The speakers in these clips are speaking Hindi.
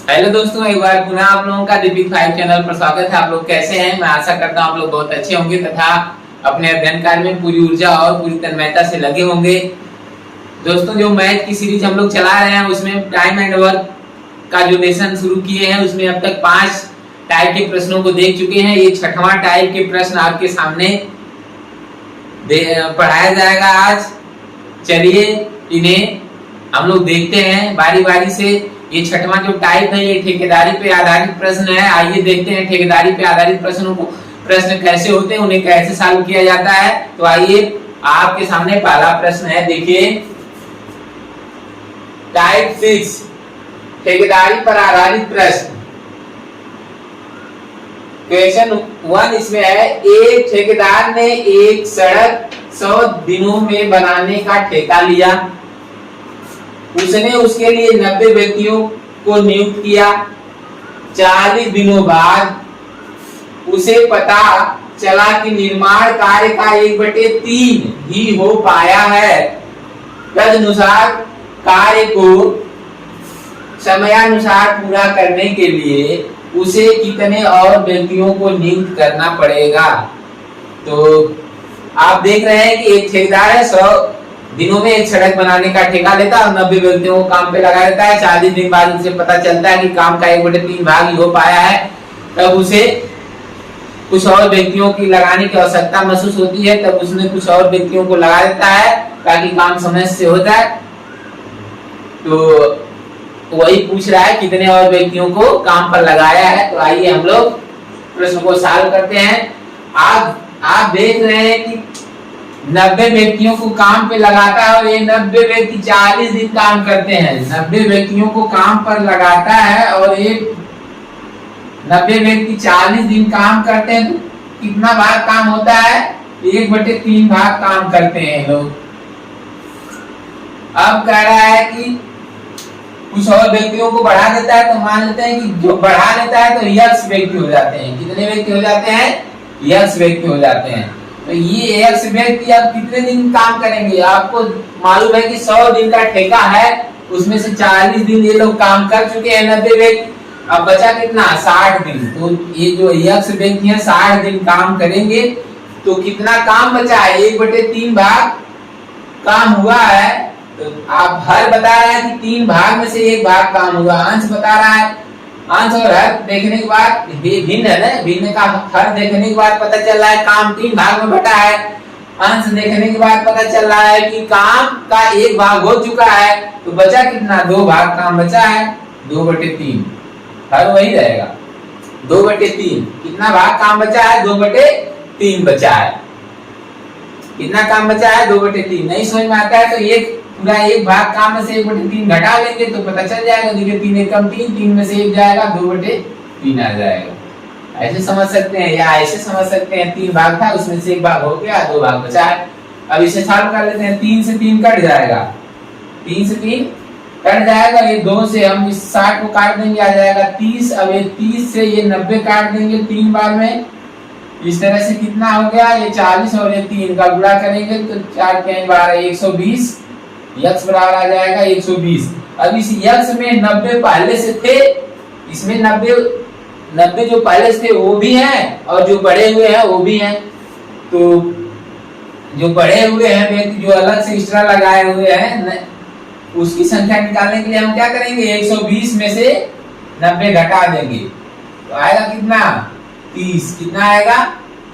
हेलो दोस्तों, एक बार पुनः आप लोगों का दीपिक 5 चैनल पर स्वागत है। आप लोग कैसे हैं? मैं आशा करता हूं आप लोग बहुत अच्छे होंगे तथा अपने अध्ययन कार्य में पूरी ऊर्जा और पूरी तन्मयता से लगे होंगे। दोस्तों, जो मैथ की सीरीज हम लोग चला रहे हैं उसमें टाइम एंड वर्क का जो लेसन शुरू किए हैं उसमें अब तक 5 टाइप के प्रश्नों को देख चुके हैं। ये 6वां टाइप के प्रश्न आपके सामने पढ़ाया जाएगा आज। चलिए इन्हें हम लोग देखते हैं बारी बारी से। ये 6वां जो टाइप है ये ठेकेदारी पे आधारित प्रश्न है। आइए देखते हैं ठेकेदारी पे आधारित प्रश्न कैसे होते हैं, उन्हें कैसे सॉल्व किया जाता है। तो आइए आपके सामने पहला प्रश्न है, देखिए टाइप 6 ठेकेदारी पर आधारित प्रश्न। क्वेश्चन 1 इसमें है, एक ठेकेदार ने एक सड़क 100 दिनों में बनाने का ठेका लिया। उसने उसके लिए 90 व्यक्तियों को नियुक्त किया। 40 दिनों बाद उसे पता चला कि निर्माण कार्य का 1/3 ही हो पाया है। तदनुसार कार्य को समयानुसार पूरा करने के लिए उसे कितने और व्यक्तियों को नियुक्त करना पड़ेगा। तो आप देख रहे हैं कि एक ठेकेदार है, 100 दिनों में एक सड़क बनाने का ठेका लेता है और 90 व्यक्तियों को काम पे लगा देता है। 40 दिन बाद उसे पता चलता है कि काम का 1/3 भाग ही हो पाया है। तब उसे कुछ और व्यक्तियों की लगाने की आवश्यकता महसूस होती है। तब उसने कुछ और व्यक्तियों को लगा देता है ताकि काम समय से हो जाए। तो वही पूछ रहा है कितने और व्यक्तियों को काम पर लगाया है। तो आइए हम लोग प्रश्न को सॉल्व करते हैं। आप देख रहे हैं कि 90 व्यक्तियों को काम पे लगाता है और ये 90 व्यक्ति 40 दिन काम करते हैं। 90 व्यक्तियों को काम पर लगाता है और ये 90 व्यक्ति 40 दिन काम करते हैं। तो कितना भाग काम होता है? 1/3 भाग काम करते हैं लोग। अब कह रहा है कि कुछ और व्यक्तियों को बढ़ा देता है। तो मान लेते हैं कि जो बढ़ा देता है तो यक्ष व्यक्ति हो जाते हैं। कितने व्यक्ति हो जाते हैं? यक्ष व्यक्ति हो जाते हैं। तो ये यक्ष व्यक्ति अब कितने दिन काम करेंगे? आपको मालूम है कि 100 दिन का ठेका है, उसमें से 40 दिन ये लोग काम कर चुके हैं 90 व्यक्ति। अब बचा कितना? 60 दिन। तो ये जो यक्ष व्यक्ति है 60 दिन काम करेंगे। तो कितना काम बचा है? 1/3 भाग काम हुआ है। तो आप हर बता रहा है कि 3 भाग में से 1 भाग काम हुआ। अंश बता रहा है। अंश और हर देखने के बाद भिन्न है ना, भिन्न का हर देखने के बाद पता चल रहा है काम 3 भाग में बटा है। अंश देखने के बाद पता चल रहा है कि काम का 1 भाग हो चुका है। तो बचा कितना? 2 भाग काम बचा है। 2/3 हर वही रहेगा। 2/3 कितना भाग काम बचा है? 2/3 बचा है। कितना काम बचा है? 2/3। नहीं समझ में आता है तो ये पूरा 1 भाग काम में से 1/3 घटा लेंगे तो पता चल जाएगा। देखिए 3 एकम 3, 3 में से 1 जाएगा, 2/3 आ जाएगा। ऐसे समझ सकते हैं या ऐसे समझ सकते हैं। 3 भाग था, उसमें से 1 भाग हो गया, 2 भाग बचा है। अब इसे सॉल्व कर लेते हैं। 3 से 3 कट जाएगा, 3 से 3 कट जाएगा। ये 2 से हम इस 60 को काट देंगे, आ जाएगा 30। अब ये 30 से ये 90 काट देंगे 3 बार में। इस तरह से कितना हो गया? ये 40 और ये 3 का गुणा करेंगे तो 4 के 12 120। यक्ष बराबर आ जाएगा 120। अब इस यक्ष में 90 पहले से थे, इसमें 90 जो पहले से थे वो भी हैं और जो बढ़े हुए हैं वो भी हैं। तो जो बढ़े हुए हैं व्यक्ति जो अलग से एक्स्ट्रा लगाए हुए हैं उसकी संख्या निकालने के लिए हम क्या करेंगे? 120 में से 90 घटा देंगे तो आएगा कितना? 30। कितना आएगा?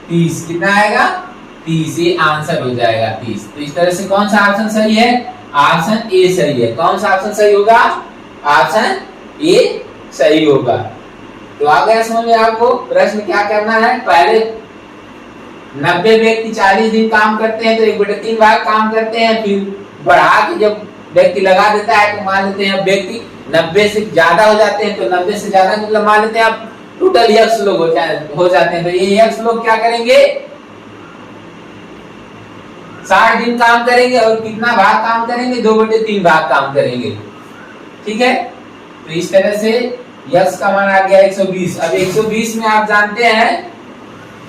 30। कितना आएगा? 30। ये आंसर हो जाएगा 30। तो इस तरह से कौन सा ऑप्शन सही है? ऑप्शन ए सही है। कौन सा ऑप्शन सही होगा? ऑप्शन ए सही होगा। तो आ गया समझ में आपको? प्रश्न क्या करना है? पहले 90 व्यक्ति 40 दिन काम करते हैं तो 1/3 भाग काम करते हैं। फिर बढ़ा के जब व्यक्ति लगा देता है तो मान लेते हैं व्यक्ति 90 से ज्यादा हो जाते हैं। तो 90 से ज्यादा मतलब मान लेते हैं आप टोटल यक्ष लोग हो जाते हैं। तो ये यक्ष लोग क्या करेंगे? 60 दिन काम करेंगे और कितना भाग काम करेंगे? 2/3 भाग काम करेंगे। ठीक है, तो इस तरह से यक्ष का मान आ गया 120। अब 120 में आप जानते हैं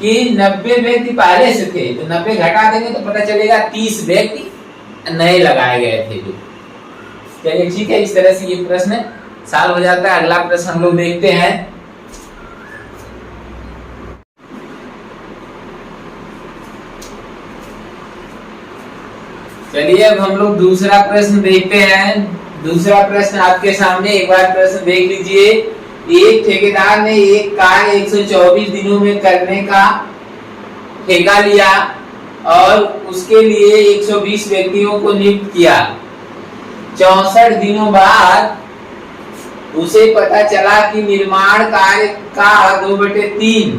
कि 90 व्यक्ति पहले से थे तो 90 घटा देंगे तो पता चलेगा 30 व्यक्ति नए लगाए गए थे। चलिए ठीक है, इस तरह से ये प्रश्न साल हो जाता है। अगला प्रश्न हम लोग देखते हैं। चलिए अब हम लोग दूसरा प्रश्न देखते हैं। दूसरा प्रश्न आपके सामने, एक बार प्रश्न देख लीजिए। एक ठेकेदार ने एक कार्य 124 दिनों में करने का ठेका लिया और उसके लिए 120 व्यक्तियों को नियुक्त किया। 64 दिनों बाद उसे पता चला कि निर्माण कार्य का 2/3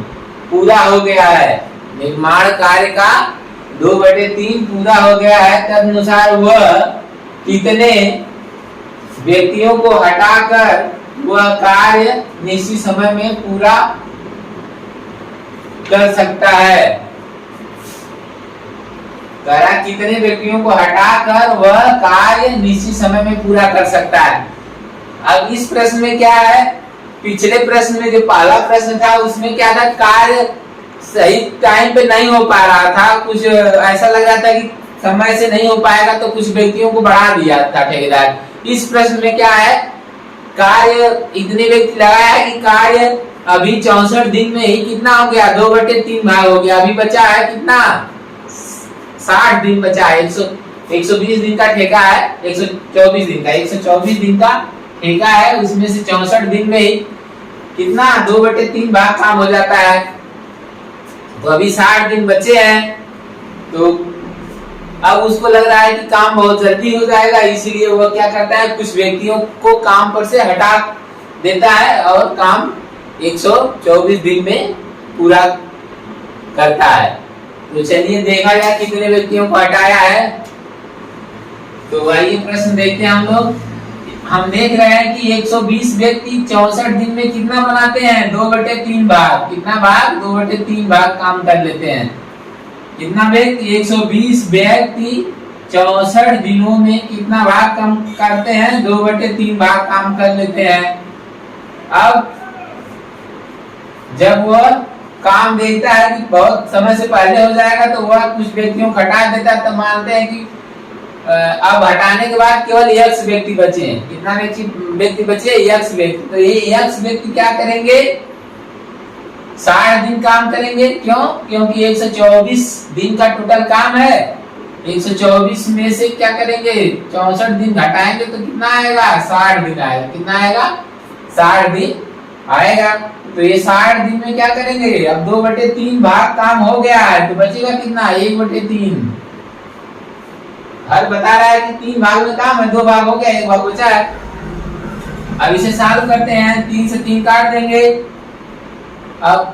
पूरा हो गया है। निर्माण कार्य का 2/3 पूरा हो गया है। तदनुसार वह कितने व्यक्तियों को हटाकर वह कार्य निश्चित समय में पूरा कर सकता है। कितने व्यक्तियों को हटाकर वह कार्य निश्चित समय में पूरा कर सकता है। अब इस प्रश्न में क्या है, पिछले प्रश्न में जो पहला प्रश्न था उसमें क्या था, कार्य सही टाइम पे नहीं हो पा रहा था, कुछ ऐसा लग रहा था कि समय से नहीं हो पाएगा, तो कुछ व्यक्तियों को बढ़ा दिया था ठेकेदार। इस प्रश्न में क्या है, कार्य इतने व्यक्ति लगाया है कि कार्य अभी 64 दिन में ही कितना हो गया, 2/3 भाग हो गया। अभी बचा है कितना, 60 दिन बचा है। 120 दिन का ठेका है, 124 दिन का 124 दिन का ठेका है, उसमें से 64 दिन में ही कितना 2/3 भाग काम हो जाता है। तो अभी 60 दिन बचे हैं, तो अब उसको लग रहा है कि काम बहुत जल्दी हो जाएगा, इसीलिए वो क्या करता है, कुछ व्यक्तियों को काम पर से हटा देता है और काम 124 दिन में पूरा करता है। तो चलिए देखा जाए कितने व्यक्तियों को हटाया है। तो आइए प्रश्न देखते हैं हम लोग। हम देख रहे हैं कि 120 व्यक्ति 64 दिन में कितना बनाते हैं, 2/3 भाग। कितना भाग, 2/3 भाग काम कर लेते हैं। कितना व्यक्ति, 120 व्यक्ति 64 दिनों में कितना भाग काम करते हैं, 2/3 भाग काम कर लेते हैं। अब जब वह काम देखता है कि बहुत समय से पहले हो जाएगा, तो वह कुछ व्यक्तियों को हटा देता है। तो मानते हैं कि अब हटाने के बाद केवल x व्यक्ति बचे हैं। कितना व्यक्ति बचे, x व्यक्ति। तो ये x व्यक्ति क्या करेंगे, 60 दिन काम करेंगे। क्यों, क्योंकि 124 दिन का टोटल काम है। 124 में से क्या करेंगे, 64 दिन घटाएंगे तो कितना आएगा, 60 दिन आएगा। कितना आएगा, 60 दिन आएगा। तो ये 60 दिन में क्या करेंगे, अब 2/3 भाग काम हो गया है, तो बचेगा कितना, 1/3। हर बता रहा है कि 3 भाग में काम है, 2 भाग हो गया, 1 भाग बचा है। अब इसे सॉल्व करते हैं, 3 से 3 काट देंगे। अब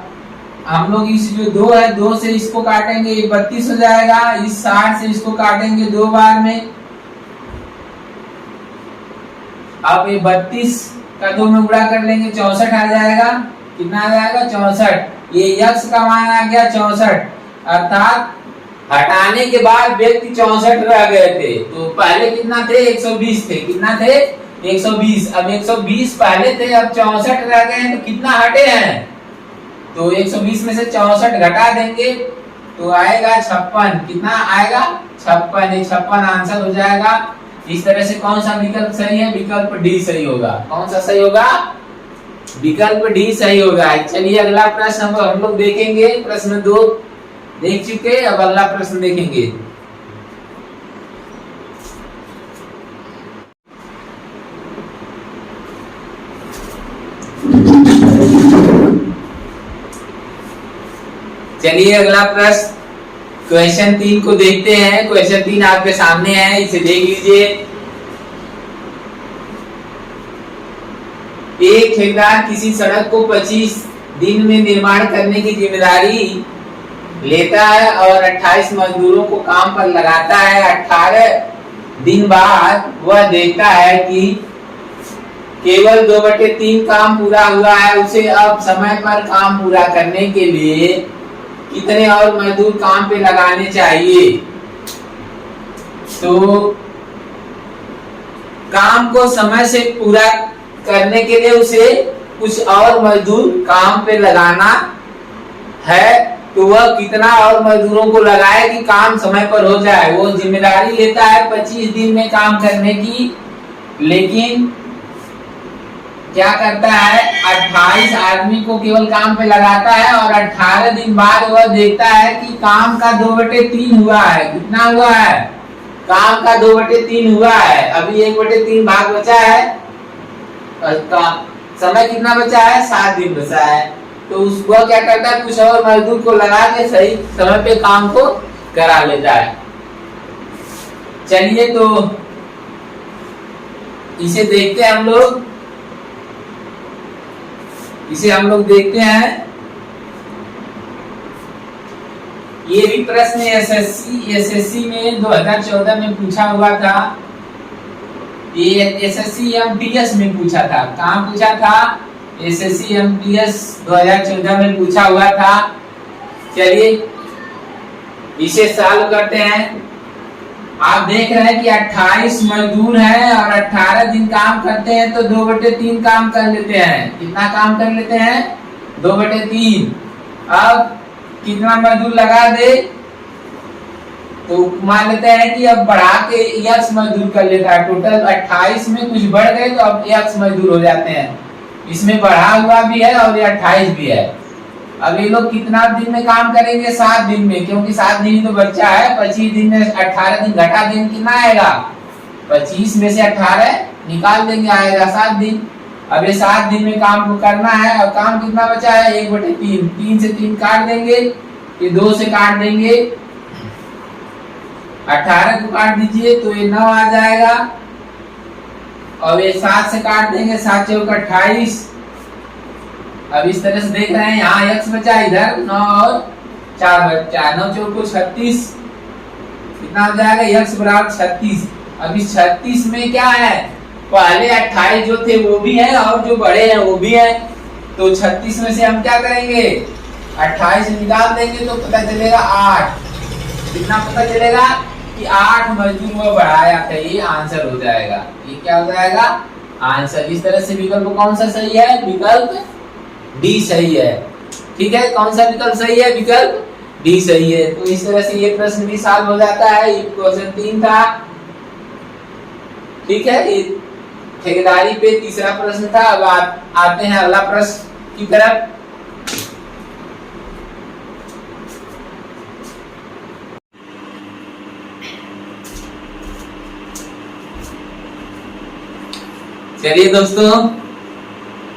हम लोग इस जो 2 है, 2 से इसको काटेंगे, ये 32 हो जाएगा। इस 60 से इसको काटेंगे 2 बार में। अब ये 32 का 2 में गुणा कर लेंगे, 64 आ जाएगा। कितना आ जाएगा, 64। ये x का मान आ गया 64। अर्थात हटाने के बाद व्यक्ति 64 रह गए थे। तो पहले कितना थे, 120 थे। कितना थे, 120। अब 120 पहले थे, अब 64 रह गए हैं, तो कितना हटे हैं, तो 120 में से 64 घटा देंगे तो आएगा 56। कितना आएगा, 56। 56 आंसर हो जाएगा। इस तरह से कौन सा विकल्प सही है, विकल्प डी सही होगा। कौन सा सही होगा, विकल्प डी सही होगा। चलिए अगला प्रश्न हम लोग देखेंगे। प्रश्न 2 देख चुके, अब अगला प्रश्न देखेंगे। चलिए अगला प्रश्न क्वेश्चन 3 को देखते हैं। क्वेश्चन 3 आपके सामने है, इसे देख लीजिए। एक ठेकेदार किसी सड़क को 25 दिन में निर्माण करने की जिम्मेदारी लेता है और 28 मजदूरों को काम पर लगाता है। 18 दिन बाद वह देखता है कि केवल 2/3 काम पूरा हुआ है। उसे अब समय पर काम पूरा करने के लिए कितने और मजदूर काम पे लगाने चाहिए। तो काम को समय से पूरा करने के लिए उसे कुछ और मजदूर काम पे लगाना है। तो वह कितना और मजदूरों को लगाए कि काम समय पर हो जाए। वो जिम्मेदारी लेता है 25 दिन में काम करने की, लेकिन क्या करता है, 28 आदमी को केवल काम पे लगाता है और 18 दिन बाद वह देखता है कि काम का 2/3 हुआ है। कितना हुआ है, काम का 2/3 हुआ है। अभी 1/3 भाग बचा है और समय कितना बचा है, 7 दिन बचा है। तो उसको क्या करता है, कुछ और मजदूर को लगा के सही समय पे काम को करा लेता है। चलिए तो इसे देखते हैं हम लोग, इसे हम लोग देखते हैं। ये भी प्रश्न एसएससी में 2014 में पूछा हुआ था। ये एसएससी एमटीएस में पूछा था। कहाँ पूछा था, एसएससी एमटीएस 2014 में पूछा हुआ था। चलिए इसे सॉल्व करते हैं। आप देख रहे हैं कि 28 मजदूर हैं और 18 दिन काम करते हैं तो 2/3 काम कर लेते हैं। कितना काम कर लेते हैं, 2/3। अब कितना मजदूर लगा दे, तो मान लेते हैं कि अब बढ़ा के x मजदूर कर लेता है। टोटल 28 में कुछ बढ़ गए तो अब x मजदूर हो जाते हैं। इसमें बढ़ा हुआ भी है और ये 28 भी है। अब ये लोग कितना दिन में काम करेंगे, 7 दिन में, क्योंकि 7 दिन ही तो बच्चा है। 25 दिन में 18 दिन घटा देंगे, कितना आएगा, 25 में से 18 निकाल देंगे, आएगा 7 दिन। अब ये 7 दिन में काम को करना है और काम कितना बचा है, 1/3। 3 से 3 काट देंगे, ये 2 से काट देंगे, 18 को काट दीजिए तो ये 9 आ जाएगा। और ये 7 से काट देंगे, 7 चौक 28। अब इस तरह से देख रहे हैं, यहाँ x बचा, इधर 9 और 4 बचा, 9 चौको 36। कितना हो जाएगा, x बराबर 36। अब इस 36 में क्या है, पहले 28 जो थे वो भी है और जो बड़े हैं वो भी है। तो 36 में से हम क्या करेंगे, 28 निकाल देंगे तो पता चलेगा 8। कितना पता चलेगा कि 8 मजदूर वो बढ़ाया था। ये आंसर हो जाएगा, ये क्या हो जाएगा, आंसर। इस तरह से विकल्प कौन सा सही है, विकल्प डी सही है। ठीक है, कौन सा विकल्प सही है, विकल्प डी सही है। तो इस तरह से ये प्रश्न भी सॉल्व हो जाता है। ये क्वेश्चन 3 था। ठीक है, ये ठेकेदारी पे तीसरा प्रश्न था। अब आते हैं अगला प्रश्न की तरफ। चलिए दोस्तों,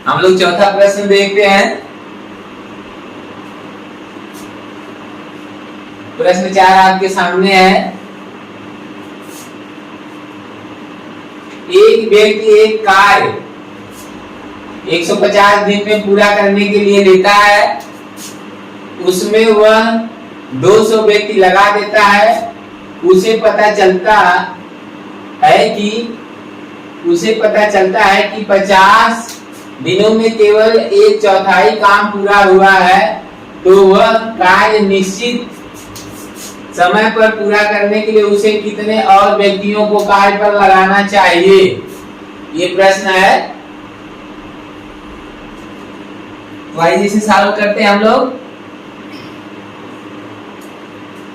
हम लोग चौथा प्रश्न देखते हैं। प्रश्न 4 आपके सामने है। एक व्यक्ति एक कार्य 150 दिन में पूरा करने के लिए लेता है। उसमें वह 200 व्यक्ति लगा देता है। उसे पता चलता है कि 50 दिनों में केवल 1/4 काम पूरा हुआ है। तो वह कार्य निश्चित समय पर पूरा करने के लिए उसे कितने और व्यक्तियों को कार्य पर लगाना चाहिए, ये प्रश्न है। तो आइए इसे सॉल्व करते हैं हम लोग।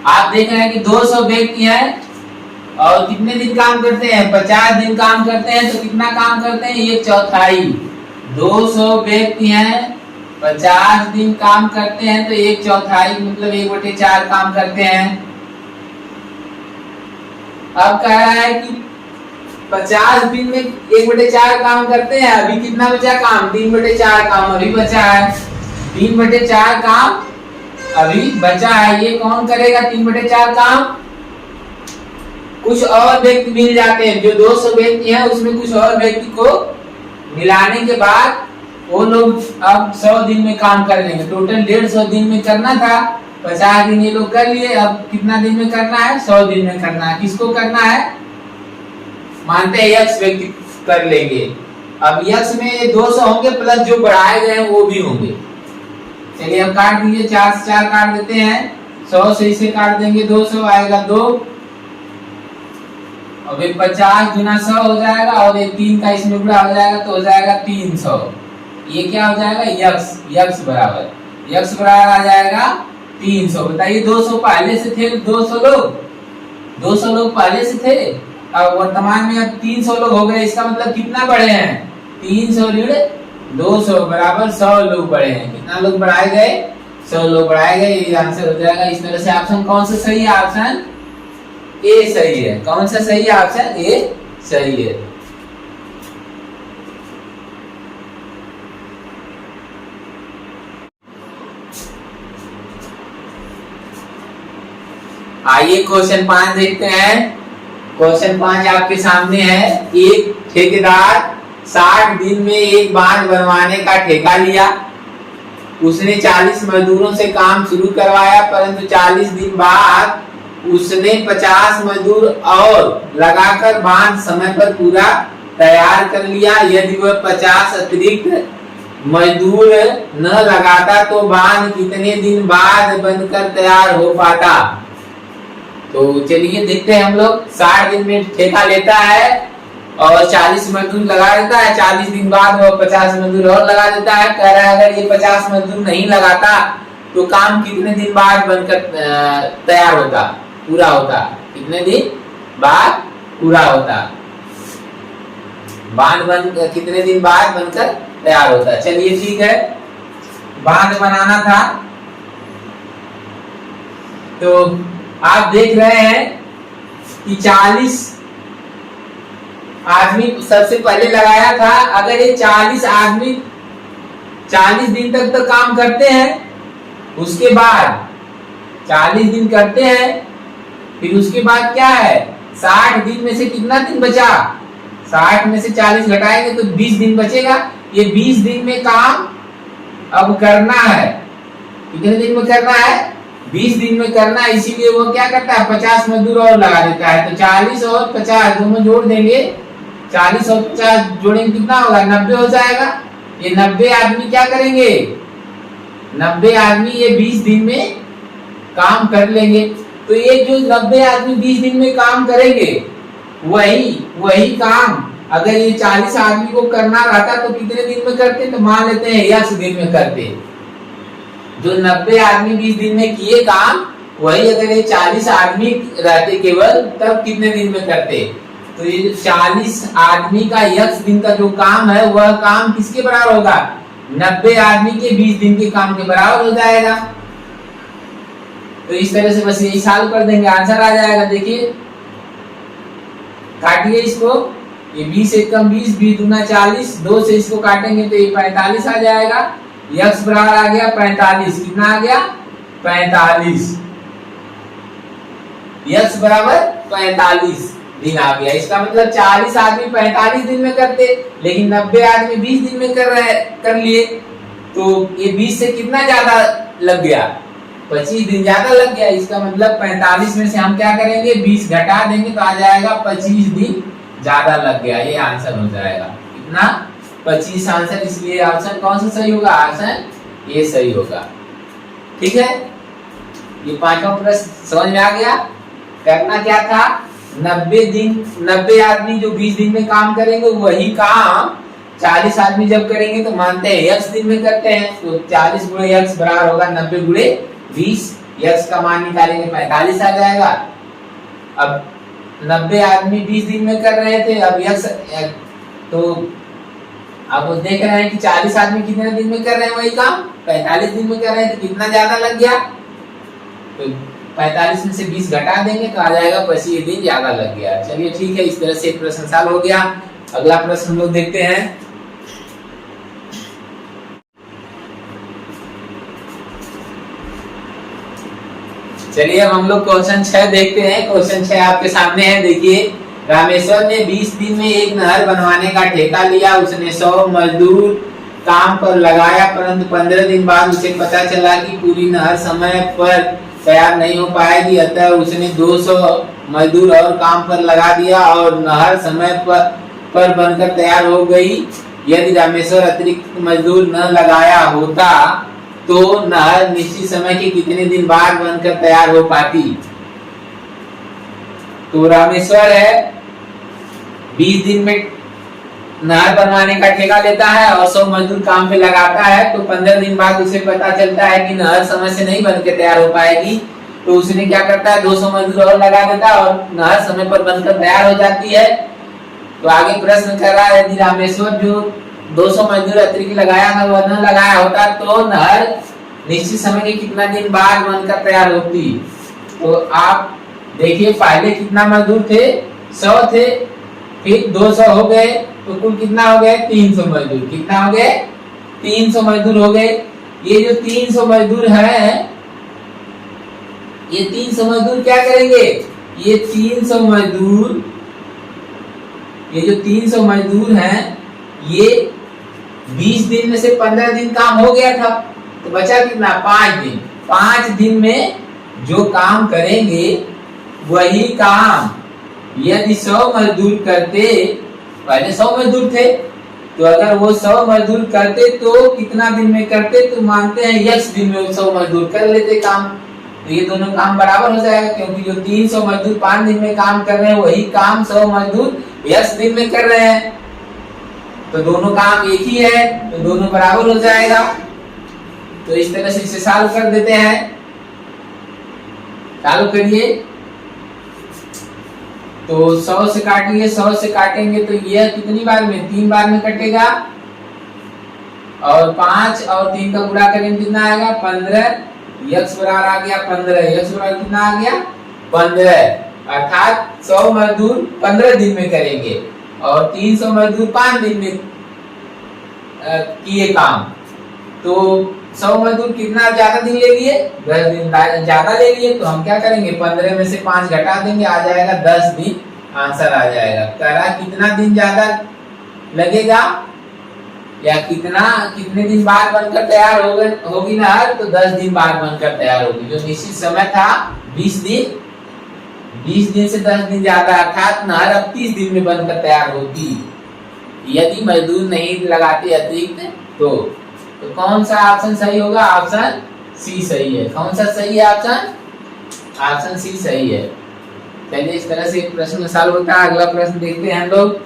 आप देख रहे हैं कि 200 व्यक्ति हैं और कितने दिन काम करते हैं, 50 दिन काम करते हैं। तो कितना काम करते हैं, 1/4। 200 व्यक्ति हैं, 50 दिन काम करते हैं तो 1/4 मतलब 1/4 काम करते हैं। अब कह रहा है कि 50 दिन में 1/4 काम करते हैं। अभी कितना बचा काम, 3/4 काम अभी बचा है। 3/4 काम अभी बचा है। ये कौन करेगा 3/4 काम, कुछ और व्यक्ति मिल जाते हैं। जो 200 व्यक्ति हैं उसमें कुछ और व्यक्ति को मिलाने के बाद वो लोग अब 100 दिन में काम कर लेंगे। टोटल 150 दिन में करना था, 50 दिन ये लोग कर लिए। अब कितना दिन में करना है, 100 दिन में करना है। किसको करना है, मानते हैं x व्यक्ति कर लेंगे। अब x में 200 होंगे प्लस जो बढ़ाए गए हैं वो भी होंगे। चलिए अब काट दीजिए, 4 से 4 काट देते हैं, 100 से इसे काट देंगे, 200 आएगा 2। अब 50 गुना 100 हो जाएगा और ये 3 का इसमें गुणा हो जाएगा तो हो जाएगा 300। ये क्या हो जाएगा, x बराबर आ जाएगा 300। बताइए 200 पहले से थे, 200 लोग पहले से थे। अब वर्तमान में अब 300 लोग हो गए। इसका मतलब कितना बढ़े हैं, 300 ऋण 200 बराबर 100 लोग बढ़े हैं। कितना लोग बढ़ाए गए? 100 लोग बढ़ाए गए। ये आंसर हो जाएगा। इस तरह से ऑप्शन कौन सा सही है? ऑप्शन ए सही है। कौन सा सही है? ऑप्शन ए सही है। आइए क्वेश्चन 5 देखते हैं। क्वेश्चन 5 आपके सामने है। एक ठेकेदार 60 दिन में एक बांध बनवाने का ठेका लिया। उसने 40 मजदूरों से काम शुरू करवाया, परंतु 40 दिन बाद उसने 50 मजदूर और लगाकर बांध समय पर पूरा तैयार कर लिया। यदि वह 50 अतिरिक्त मजदूर न लगाता तो बांध कितने दिन बाद बनकर तैयार हो पाता? तो चलिए देखते हैं हम लोग। 60 दिन में ठेका लेता है और 40 मजदूर लगा देता है। 40 दिन बाद वो 50 मजदूर और लगा देता है। कह रहा है अगर ये 50 मजदूर नहीं लगाता तो काम कितने दिन बाद बनकर तैयार होता, पूरा होता? कितने दिन बाद पूरा होता? बांध कितने दिन बाद बनकर तैयार होता? चलिए ठीक है, बांध बनाना था। तो आप देख रहे हैं कि 40 आदमी सबसे पहले लगाया था। अगर ये 40 आदमी 40 दिन तक तो काम करते हैं, उसके बाद 40 दिन करते हैं, फिर उसके बाद क्या है? 60 दिन में से कितना दिन बचा? 60 में से 40 घटाएंगे तो 20 दिन बचेगा। ये 20 दिन में काम अब करना है। कितने दिन में करना है? 20 दिन में करना है। इसीलिए वो क्या करता है? 50 मजदूर और लगा देता है। तो 40 और 50 दोनों जोड़ देंगे। 40 और 50 जोड़ेंगे कितना होगा? 90 हो जाएगा। ये 90 आदमी क्या करेंगे? 90 आदमी ये 20 दिन में काम कर लेंगे। तो ये जो 90 आदमी 20 दिन में काम करेंगे, वही काम अगर ये 40 आदमी को करना रहता तो कितने दिन में करते? तो मान लेते हैं 10 दिन में करते। जो 90 आदमी 20 दिन में किए काम, वही अगर ये 40 आदमी रहते केवल, तब कितने दिन में करते? तो ये 40 आदमी का 10 दिन का जो काम है, वह काम किसके बराबर होगा? 90 आदमी के 20 दिन के काम के बराबर हो जाएगा। तो इस तरह से बस यही सॉल्व कर देंगे, आंसर आ जाएगा। देखिए काटिए इसको। ये 20 एक कम 20, 20 दूना 40, 2 से इसको काटेंगे तो ये 45 आ जाएगा। x बराबर आ गया 45। कितना आ गया? 45। x बराबर 45 दिन आ गया। इसका मतलब 40 आदमी 45 दिन में करते, लेकिन 90 आदमी 20 दिन में कर लिए। तो ये 20 से कितना ज्यादा लग गया? 25 दिन ज्यादा लग गया। इसका मतलब 45 में से हम क्या करेंगे? 20 घटा देंगे तो आ जाएगा 25 दिन ज्यादा लग गया। ये आंसर हो जाएगा। कितना? 25 आंसर। इसलिए ऑप्शन कौन सा सही होगा? ऑप्शन ये सही होगा। ठीक है, ये पांचवा प्रश्न समझ में आ गया। करना क्या था? 90 आदमी जो 20 दिन में काम करेंगे, वही काम 40 आदमी जब करेंगे तो मानते हैं x दिन में करते हैं। तो 40 गुणे x बराबर होगा 90 गुणे 20। x का मान निकालेंगे 45 आ जाएगा। अब 90 आदमी 20 दिन में कर रहे थे, अब x तो अब देख रहे हैं कि 40 आदमी कितने दिन में कर रहे हैं वही काम? 45 दिन में कर रहे हैं। तो कितना ज्यादा लग गया? तो 45 में से 20 घटा देंगे तो आ जाएगा 25 दिन ज्यादा लग गया। चलिए ठीक है, इस तरह से एक प्रश्न सॉल्व हो गया। अगला प्रश्न हम लोग देखते हैं। चलिए अब हम लोग क्वेश्चन 6 देखते हैं। क्वेश्चन 6 आपके सामने है। देखिए, रामेश्वर ने 20 दिन में एक नहर बनवाने का ठेका लिया। उसने 100 मजदूर काम पर लगाया, परंतु 15 दिन बाद उसे पता चला कि पूरी नहर समय पर तैयार नहीं हो पाएगी। अतः उसने 200 मजदूर और काम पर लगा दिया और नहर समय पर बनकर तैयार हो गई। यदि रामेश्वर अतिरिक्त मजदूर न लगाया होता तो नहर निश्चित समय के कितने दिन बाद बनकर तैयार हो पाती? तो रामेश्वर है 20 दिन में नहर बनवाने का ठेका लेता है और 100 मजदूर काम पे लगाता है। तो 15 दिन बाद उसे पता चलता है कि नहर समय से नहीं बनकर तैयार हो पाएगी। तो उसने क्या करता है? 200 मजदूर और लगा देता है और नहर समय पर बनकर तैयार हो जाती है। तो आगे प्रश्न कर रहा है, यदि रामेश्वर जो 200 मजदूर अतिरिक्त लगाया, अगर वह न लगाया होता तो नहर निश्चित समय के कितना दिन बाद बनकर तैयार होती। तो आप देखिए पहले कितना मजदूर थे, 100 थे, फिर 200 हो गए, तो कुल कितना हो गए, 300 मजदूर। कितना हो गए, 300 मजदूर हो गए। ये जो 300 मजदूर है, ये 300 मजदूर क्या करेंगे, ये 300 मजदूर, ये जो 300 मजदूर हैं, ये 20 दिन में से 15 दिन काम हो गया था, तो बचा कितना, 5 दिन। 5 दिन में जो काम करेंगे वही काम यदि 100 मजदूर करते, पहले 100 मजदूर थे, तो अगर वो 100 मजदूर करते तो कितना दिन में करते, तो मानते हैं x दिन में 100 मजदूर कर लेते काम। तो ये दोनों काम बराबर हो जाएगा, क्योंकि जो 300 मजदूर 5 दिन में काम कर रहे हैं वही काम 100 मजदूर x दिन में कर रहे हैं, तो दोनों काम एक ही है, तो दोनों बराबर हो जाएगा। तो इस तरह से इसे सॉल्व कर देते हैं। सॉल्व करिए, तो 100 से काटिए, 100 से काटेंगे तो यह कितनी बार में, 3 बार में कटेगा, और 5 और 3 का गुणा करेंगे कितना आएगा, 15, x बराबर आ गया 15, x बराबर कितना आ गया, 15, अर्थात 100 मजदूर 15 दिन में करेंगे और 300 मजदूर 5 दिन में किए काम। तो 100 मजदूर कितना ज्यादा दिन ले लिए, 10 दिन ज्यादा ले लिए, तो हम क्या करेंगे, 15 में से 5 घटा देंगे, आ जाएगा 10 दिन, आंसर आ जाएगा। करा कितना दिन ज्यादा लगेगा या कितने दिन बाद बनकर तैयार होगी नहर, तो 10 दिन बाद बनकर तैयार होगी। जो निश्चित समय था 20 दिन, 20 दिन से 10 दिन ज्यादा, अर्थात नहर अब 30 दिन में बनकर तैयार होती यदि मजदूर नहीं लगाते अतिरिक्त। तो कौन सा ऑप्शन सही होगा, ऑप्शन सी सही है। कौन सा सही है ऑप्शन, ऑप्शन सी सही है। चलिए इस तरह से प्रश्न सॉल्व होता है। अगला प्रश्न देखते हैं हम लोग।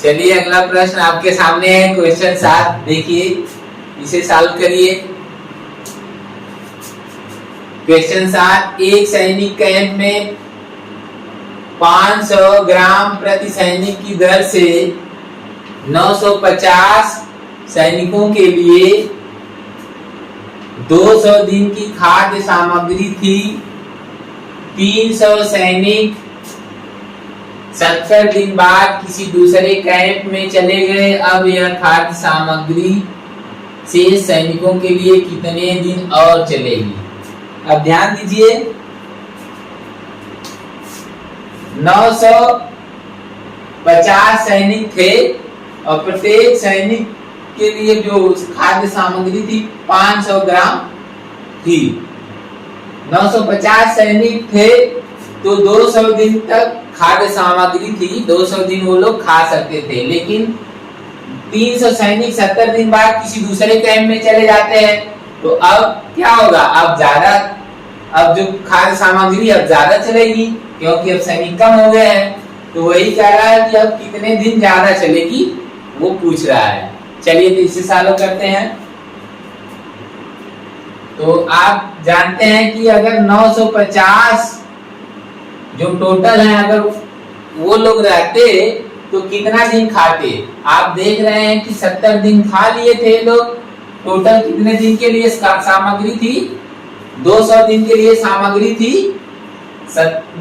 चलिए अगला प्रश्न आपके सामने है, क्वेश्चन 7, देखिए इसे सॉल्व करिए। क्वेश्चन 7, एक सैनिक कैंप में 500 ग्राम प्रति सैनिक की दर से 950 सैनिकों के लिए 200 दिन की खाद्य सामग्री थी। 300 सैनिक 70 दिन बाद किसी दूसरे कैंप में चले गए। अब यह खाद्य सामग्री से सैनिकों के लिए कितने दिन और चलेगी। अब ध्यान दीजिए, 950 सैनिक थे और प्रत्येक सैनिक के लिए जो खाद्य सामग्री थी 500 ग्राम थी। 950 सैनिक थे तो 200 दिन तक खाद्य सामग्री थी, 200 दिन वो लोग खा सकते थे। लेकिन 300 सैनिक 70 दिन बाद किसी दूसरे कैंप में चले जाते हैं, तो अब क्या होगा, अब जो खाद्य सामग्री अब ज्यादा चलेगी, क्योंकि अब सैनिक कम हो गए हैं। तो वही कह रहा है कि अब कितने दिन ज्यादा चलेगी वो पूछ रहा है। चलिए तो इसे सॉल्व करते हैं। तो आप जानते हैं कि अगर 950 जो टोटल है, अगर वो लोग रहते तो कितना दिन खाते। आप देख रहे हैं कि 70 दिन खा लिए थे लोग। टोटल कितने दिन के लिए सामग्री थी, 200 दिन के लिए सामग्री थी,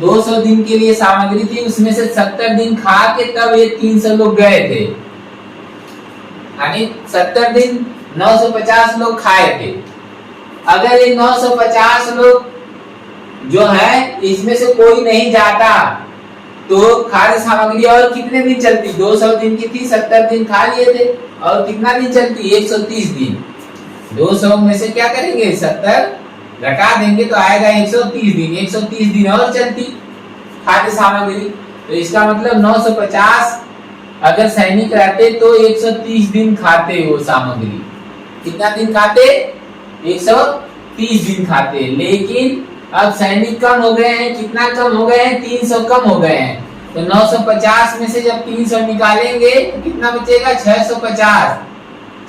200 दिन के लिए सामग्री थी, उसमें से 70 दिन खा के तब ये 300 लोग गए थे, यानी 70 दिन 950 लोग खाए थे। अगर ये 950 लोग जो है इसमें से कोई नहीं जाता तो खाद्य सामग्री और कितने दिन चलती, 200 दिन की थी, 70 दिन खा लिए थे, और कितना दिन चलती, 130 दिन। 200 में से क्या करेंगे, 70 घटा देंगे तो आएगा 130 दिन। 130 दिन और चलती खाद्य सामग्री। तो इसका मतलब 950 अगर सैनिक रहते तो 130 दिन खाते वो सामग्री। कितना दिन खाते, 130 दिन खाते। लेकिन अब सैनिक कम हो गए हैं, कितना कम हो गए हैं, 300 कम हो गए हैं। तो 950 में से जब 300 निकालेंगे तो कितना बचेगा, 650।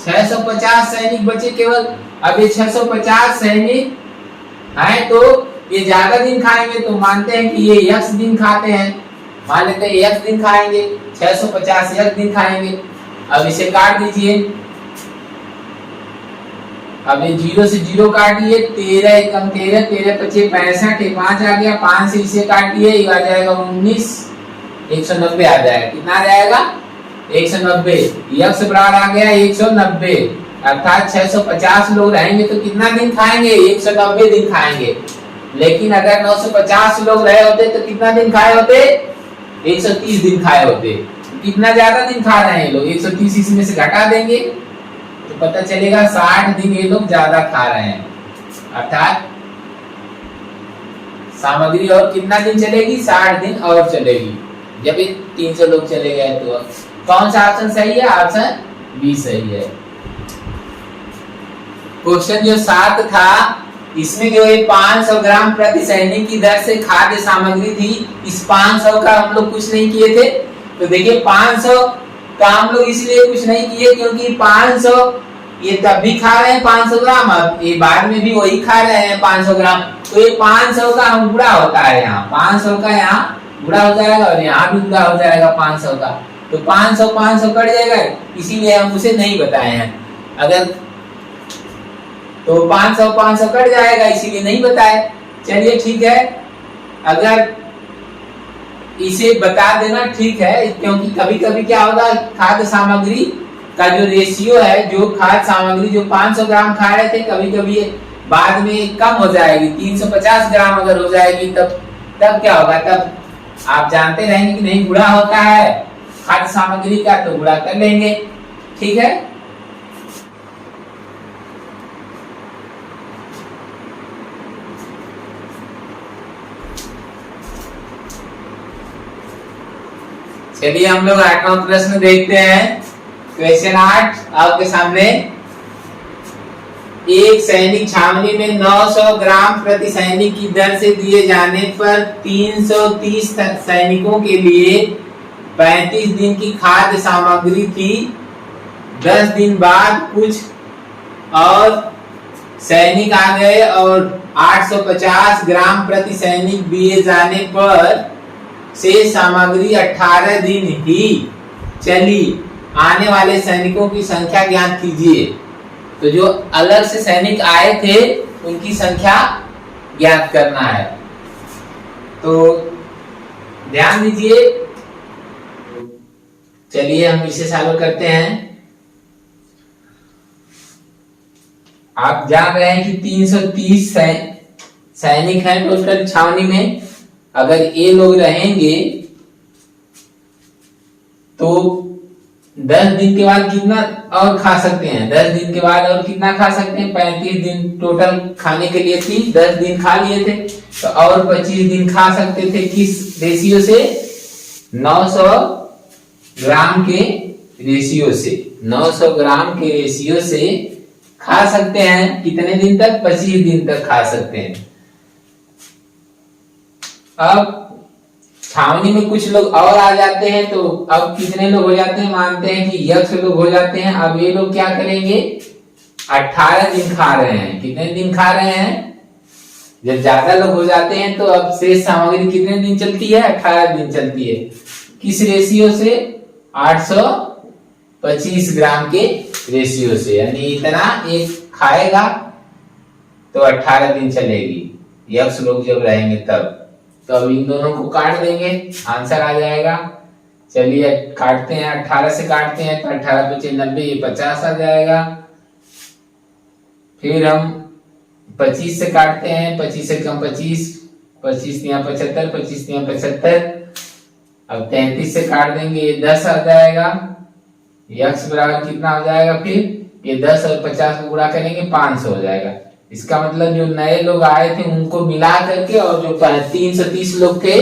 650 सैनिक बचे केवल। अब ये 650 सैनिक हैं तो ये ज्यादा दिन खाएंगे, तो मानते हैं कि ये x दिन खाते हैं, मान लेते हैं x दिन खाएंगे, 650 x दिन खाएंगे। अब इसे काट दीजिए, अब ये 0 से 0 काटिए, 13 एकम 13, 13 पचे 65, 5 आ गया, 5 से इसे काटिए, ये आ जाएगा 19, 190 आ जाएगा। कितना आ जाएगा? 190। यक्ष बराबर आ गया 190, अर्थात 650 लोग रहेंगे तो कितना दिन खाएंगे? 190 दिन खाएंगे। लेकिन अगर 950 लोग रहे होते तो कितना दिन खाए होते? 130 दिन खाए होते। कितना ज्यादा दिन खा रहे हैं लोग, 130 इसमें से घटा देंगे तो पता चलेगा 60 दिन ये लोग ज्यादा खा रहे हैं, अर्थात सामग्री और कितना दिन चलेगी? 60 दिन और चलेगी। जब ये 300 लोग चले गए तो कौन सा ऑप्शन सही है? ऑप्शन बी सही है। क्वेश्चन जो 7 था, इसमें जो है 500 ग्राम प्रति सैनिक की दर से खाद्य सामग्री थी। इस 500 का हम लोग कुछ नहीं किए थे, तो देखिए 500 का हम लोग इसलिए कुछ नहीं किए क्योंकि 500 ये तब भी खा रहे हैं 500 ग्राम, अब ये बाद में भी वही खा रहे हैं 500 ग्राम, तो ये 500 का हम गुणा होता है, यहाँ 500 का यहाँ गुणा हो जाएगा और यहाँ भी गुणा हो जाएगा 500 का, तो 500 500 कट जाएगा, इसीलिए हम उसे नहीं बताए हैं। अगर तो 500 500 कट जाएगा, इसीलिए नहीं बताए। चलिए ठीक है, अगर इसे बता देना ठीक है, क्योंकि कभी कभी क्या होगा, खाद्य सामग्री का जो रेशियो है, जो खाद्य सामग्री जो 500 ग्राम खा रहे थे, कभी कभी बाद में कम हो जाएगी, 350 ग्राम अगर हो जाएगी, तब क्या होगा, तब आप जानते रहेंगे कि नहीं गुणा होता है खाद्य सामग्री का, तो गुणा कर लेंगे। ठीक है, चलिए हम लोग 8वां प्रश्न देखते हैं। क्वेश्चन 8 आपके सामने, एक सैनिक छावनी में 900 ग्राम प्रति सैनिक की दर से दिए जाने पर 330 सैनिकों के लिए 35 दिन की खाद्य सामग्री थी। 10 दिन बाद कुछ और सैनिक आ गए और 850 ग्राम प्रति सैनिक दिए जाने पर शेष सामग्री 18 दिन ही चली। आने वाले सैनिकों की संख्या ज्ञात कीजिए। तो जो अलग से सैनिक आए थे उनकी संख्या ज्ञात करना है, तो ध्यान दीजिए। चलिए हम इसे सॉल्व करते हैं। आप जान रहे हैं कि 330 सैनिक हैं टोटल छावनी में। अगर ये लोग रहेंगे तो 10 दिन के बाद कितना और खा सकते हैं? 10 दिन के बाद और कितना खा सकते हैं? 35 दिन टोटल खाने के लिए थी, 10 दिन खा लिए थे, तो और 25 दिन खा सकते थे। किस रेशियो से? 900 ग्राम के रेशियो से, 900 ग्राम के रेशियो से खा सकते हैं। कितने दिन तक? 25 दिन तक खा सकते हैं। अब छावनी में कुछ लोग और आ जाते हैं, तो अब कितने लोग हो जाते हैं? मानते हैं कि यक्ष लोग हो जाते हैं। अब ये लोग क्या करेंगे? 18 दिन खा रहे हैं। कितने दिन खा रहे हैं? जब ज्यादा लोग हो जाते हैं तो अब शेष सामग्री कितने दिन चलती है? 18 दिन चलती है। किस रेशियो से? 825 ग्राम के रेशियो से, यानी इतना एक खाएगा तो 18 दिन चलेगी, यक्ष लोग जब रहेंगे तब। तो अब इन दोनों को काट देंगे, आंसर आ जाएगा। चलिए काटते हैं, 18 से काटते हैं तो 18 × 5 = 90, ये 50 आ जाएगा। फिर हम 25 से काटते हैं, 25 से कम 25, 25 × 75, 25 × 75। अब 33 से काट देंगे, ये 10 आ जाएगा। यक्ष बराबर कितना हो जाएगा? फिर ये 10 और 50 को गुणा करेंगे, 500 हो जाएगा। इसका मतलब जो नए लोग आए थे उनको मिला करके और जो 330 लोग थे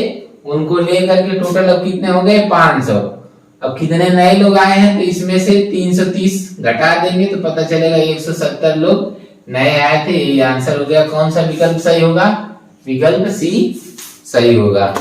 उनको ले करके टोटल अब कितने हो गए? 500। अब कितने नए लोग आए हैं तो इसमें से 330 घटा देंगे तो पता चलेगा 170 लोग नए आए थे। ये आंसर हो गया। कौन सा विकल्प सही होगा? विकल्प सी सही होगा।